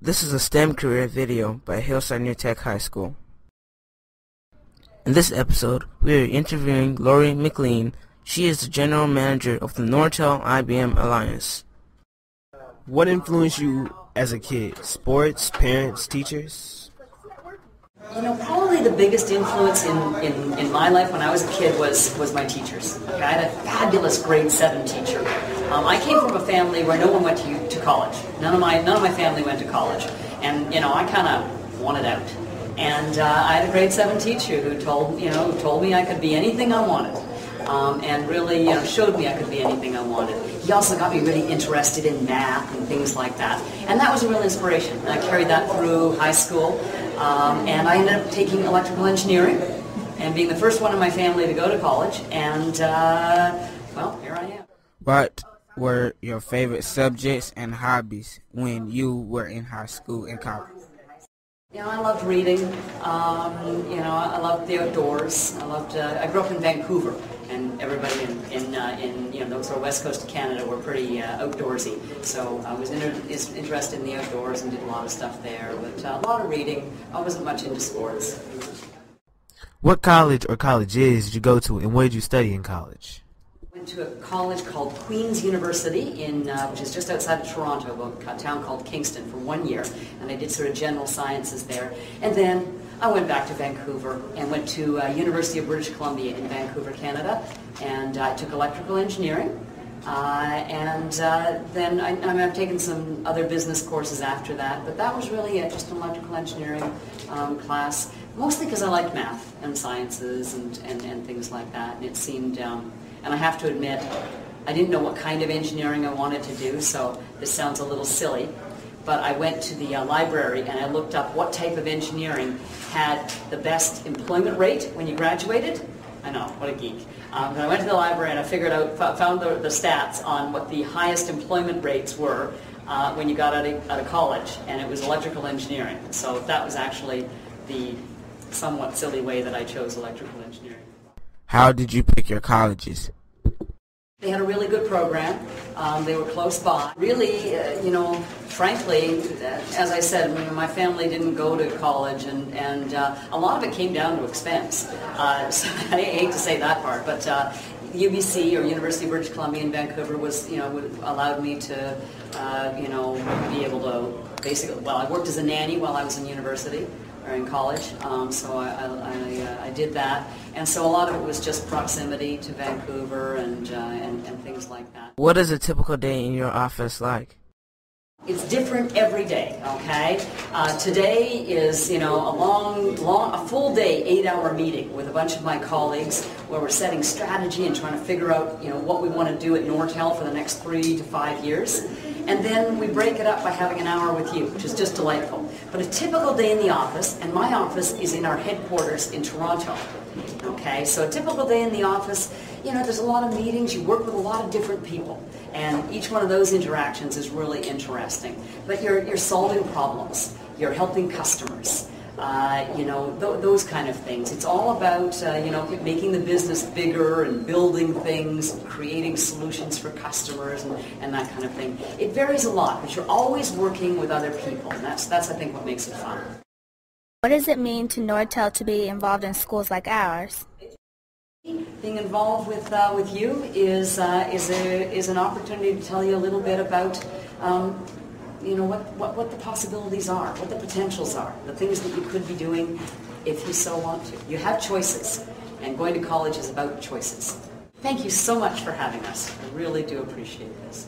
This is a STEM career video by Hillside Near Tech High School. In this episode, we are interviewing Lori McLean. She is the General Manager of the Nortel IBM Alliance. What influenced you as a kid? Sports, parents, teachers? You know, probably the biggest influence in my life when I was a kid was my teachers. Okay? I had a fabulous grade 7 teacher. I came from a family where no one went to college. None of my family went to college. And, you know, I kind of wanted out. And I had a grade 7 teacher who told me I could be anything I wanted. And really, showed me I could be anything I wanted. He also got me really interested in math and things like that. And that was a real inspiration. And I carried that through high school. And I ended up taking electrical engineering and being the first one in my family to go to college. And, well, here I am. What were your favorite subjects and hobbies when you were in high school and college? You know, I loved reading. I loved the outdoors. I grew up in Vancouver, and everybody in those sort of west coast of Canada were pretty outdoorsy. So I was interested in the outdoors and did a lot of stuff there. But a lot of reading. I wasn't much into sports. What college or colleges did you go to, and what did you study in college? Went to a college called Queen's University, which is just outside of Toronto, a town called Kingston, for 1 year, and I did sort of general sciences there. And then I went back to Vancouver and went to University of British Columbia in Vancouver, Canada, and I took electrical engineering. Then I've taken some other business courses after that, but that was really just an electrical engineering class, mostly because I liked math and sciences and things like that, and it seemed. And I have to admit, I didn't know what kind of engineering I wanted to do, so this sounds a little silly, but I went to the library and I looked up what type of engineering had the best employment rate when you graduated. I know, what a geek. But I went to the library and I found the stats on what the highest employment rates were when you got out of college, and it was electrical engineering. So that was actually the somewhat silly way that I chose electrical engineering. How did you pick your colleges? They had a really good program. They were close by. Really, frankly, as I said, my family didn't go to college, and a lot of it came down to expense. So I hate to say that part, but UBC, or University of British Columbia in Vancouver, allowed me to, be able to basically. Well, I worked as a nanny while I was in university. Or in college, so I did that, and so a lot of it was just proximity to Vancouver and things like that. What is a typical day in your office like? It's different every day. Okay, today is a full day, 8-hour meeting with a bunch of my colleagues where we're setting strategy and trying to figure out what we want to do at Nortel for the next 3 to 5 years. And then we break it up by having an hour with you, which is just delightful. But a typical day in the office, and my office is in our headquarters in Toronto. Okay, so a typical day in the office, there's a lot of meetings, you work with a lot of different people, and each one of those interactions is really interesting. But you're solving problems, you're helping customers, those kind of things. It's all about, making the business bigger and building things, creating solutions for customers and that kind of thing. It varies a lot, but you're always working with other people, and that's I think, what makes it fun. What does it mean to Nortel to be involved in schools like ours? Being involved with you is an opportunity to tell you a little bit about what the possibilities are, what the potentials are, the things that you could be doing if you so want to. You have choices, and going to college is about choices. Thank you so much for having us. I really do appreciate this.